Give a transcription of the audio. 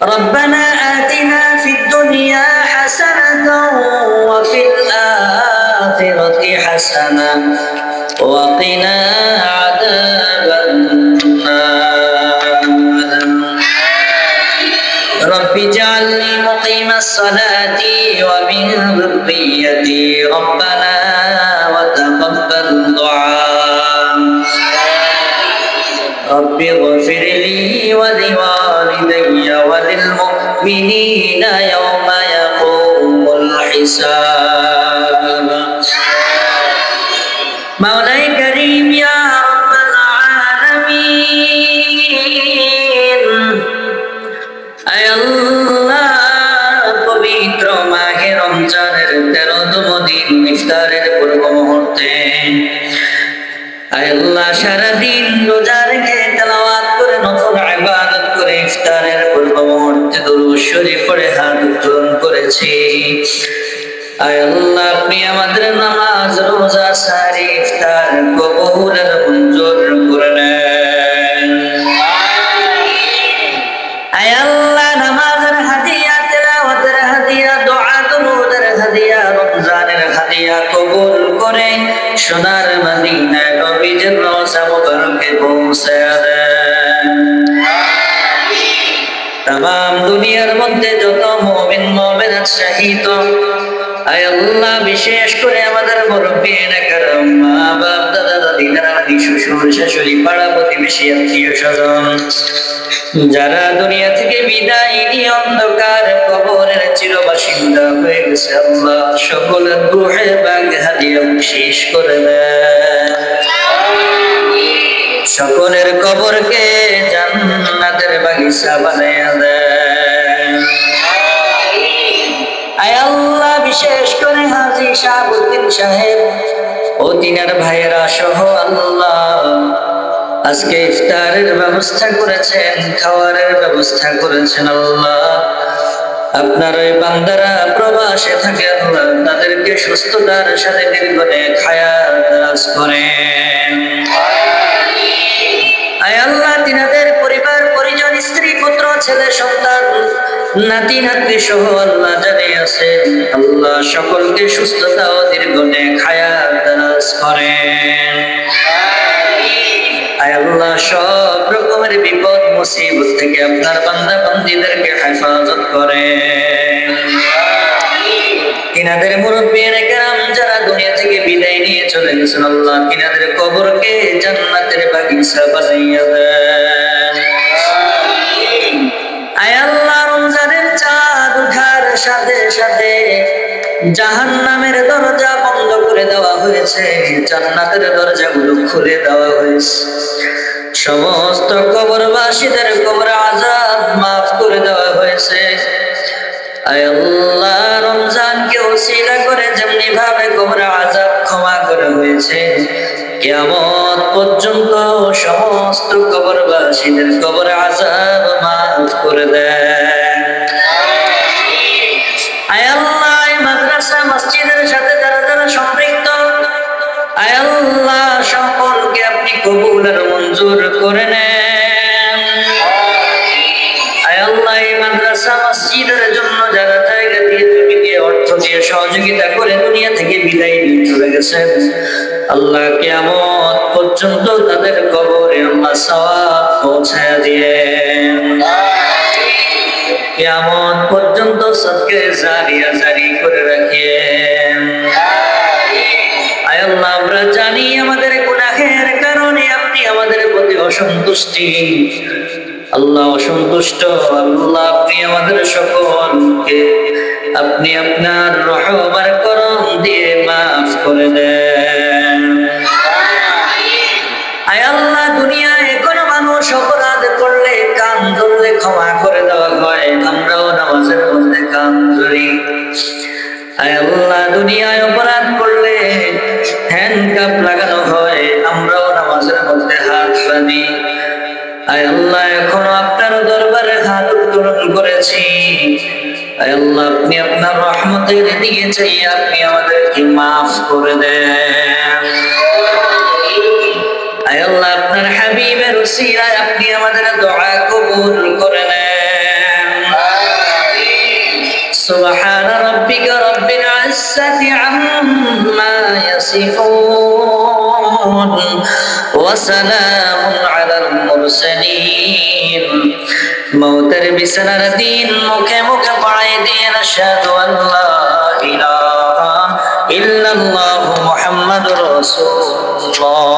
ربنا آتنا في الدنيا حسنة وفي الآخرة حسنة وقنا عذاب النار رب اجعلني مقيم الصلاة ومن ذريتي ربنا وتقبل دعاء رب اغفر لي ولوالدي وللمؤمنين يوم يقوم الحساب مولاي كريم يا رب العالمين আয় আল্লাহ পবিত্র মাহে রমজানের 13তম দিন ইফতারের পূর্ব মুহূর্তে আয় আল্লাহ সারাদিন রোজা রেখে তেলাওয়াত করে নফল ইবাদত করে ইফতারের পূর্ব মুহূর্তে দুরূদ শরীফ পড়ে হাত উত্তোলন করেছি আয় আল্লাহ আপনি আমাদের নামাজ রোজা সারি ইফতার কবুল আর মঞ্জুর করে নেন আয় আল্লাহ নামাজের হাদিয়া তেলাওয়াতের হাদিয়া দোয়া দুরূদের হাদিয়া রমজানের হাদিয়া কবুল করে সোনার মদিনায় নবীজির রওজা মুবারকে পৌঁছে দেন তামাম দুনিয়ার মধ্যে যত মুমিন মুমিনাত শহীদ আয় আল্লাহ বিশেষ করে আমাদের মুরব্বিয়ানে کرام মা বাপ দাদা দাদি নানা শ্বশুর শাশুড়ি পাড়া প্রতিবেশী আত্মীয় স্বজন যারা দুনিয়া থেকে বিদায় নিয়ে অন্ধকার কবরের চিরবাসিন্দা হয়ে গেছে আল্লাহ সকলের রূহে পাক হাদিয়া বখশিশ করে দেন সকলের কবরকে জান্নাতের বাগিচা বানায়া দেন আয় আল্লাহ বিশেষ করে হাজী শাহাবুদ্দিন সাহেব ও তিনার ভাইয়েরা সহ আল্লাহ আজকে ইফতারের ব্যবস্থা করেছেন খাওয়ারের ব্যবস্থা করেছেন আল্লাহ আপনার ওই বান্দারা প্রবাসে থাকে আল্লাহ তাদেরকে সুস্থতার সাথে দীর্ঘদিন হায়াত দারাজ করেন আয় আল্লাহ তিনাদের পরিবার পরিজন স্ত্রী পুত্র ছেলে সন্তান নাতি নাতনি সহ আল্লাহ জানে আছেন আল্লাহ সকলকে সুস্থতা ও দীর্ঘদিন হায়াত দারাজ করেন আয় আল্লাহ সব রকমের বিপদ মুসিবত থেকে আপনার বান্দা বান্দীদেরকে হেফাজত করেন তিনাদের মুরব্বিয়ানে کرام যারা দুনিয়া থেকে বিদায় নিয়ে চলে গেছেন আল্লাহ তিনাদের কবরকে জান্নাতের বাগিচা বানাইয়া দেন আয় আল্লাহ রমজানের চাঁদ ওঠার সাথে সাথে জাহান্নামের দরজা বন্ধ করে দেওয়া হয়েছে জান্নাতের দরজাগুলো খুলে দেওয়া হয়েছে সমস্ত কবরবাসীদের কবর আযাব মাফ করে দেওয়া হয়েছে আয় আল্লাহ রমজানকে ওসিলা করে যেমনি ভাবে কবর আযাব ক্ষমা করা হয়েছে কিয়ামত পর্যন্ত সমস্ত কবরবাসীদের কবর আযাব মাফ করে দেন আয় আল্লাহ মাদ্রাসা মসজিদের সাথে যারা যারা সম্পৃক্ত আয় আল্লাহ সকলকে আপনি কবুল আর মঞ্জুর করে নেন আয় আল্লাহ মাদ্রাসা মসজিদের জন্য যারা জায়গা দিয়ে জমিকে অর্থ দিয়ে সহযোগিতা করে দুনিয়া থেকে বিদায় নিয়ে চলে গেছেন আল্লাহ কিয়ামত পর্যন্ত তাদের কবরে আল্লাহ সওয়াব পৌঁছায় দিয়েন কিয়ামত পর্যন্ত সদকে জারিয়া জারি করে রাখেন আয় আল্লাহ আমরা জানি আমাদের গুনাহের কারণে আপনি আমাদের প্রতি অসন্তুষ্টি আল্লাহ অসন্তুষ্ট আল্লাহ আপনি আমাদের সকলকে আপনি আপনার রহম আর করম দিয়ে মাফ করে দেন আয় আল্লাহ দুনিয়ায় কোন মানুষ অপরাধ করলে কান ধরলে ক্ষমা করে দেওয়া হয় আমরাও নামাজের মধ্যে কান ধরি আয় আল্লাহ দুনিয়ায় অপরাধ করলে হ্যান্ডকাপ লাগানো হয় আমরাও নামাজের মধ্যে হাত বাঁধি আয় আল্লাহ এখনো আপনার দরবারে হাত উত্তোলন করেছি আয় আল্লাহ আপনি আপনার রহমতের দিকে চাই আপনি আমাদেরকে মাফ করে দেন আয় আল্লাহ আপনার হাবিবের উসিলায় আপনি আমাদের দোয়া কবুল করে নেন سبحان ربك رب العزة عما يصفون وسلام على المرسلين মৌতের বিছানার দিন মুখে মুখে পড়াই দিয়ে আশহাদু আল্লা ইলাহা ইল্লাল্লাহু মুহাম্মাদুর রাসূলুল্লাহ।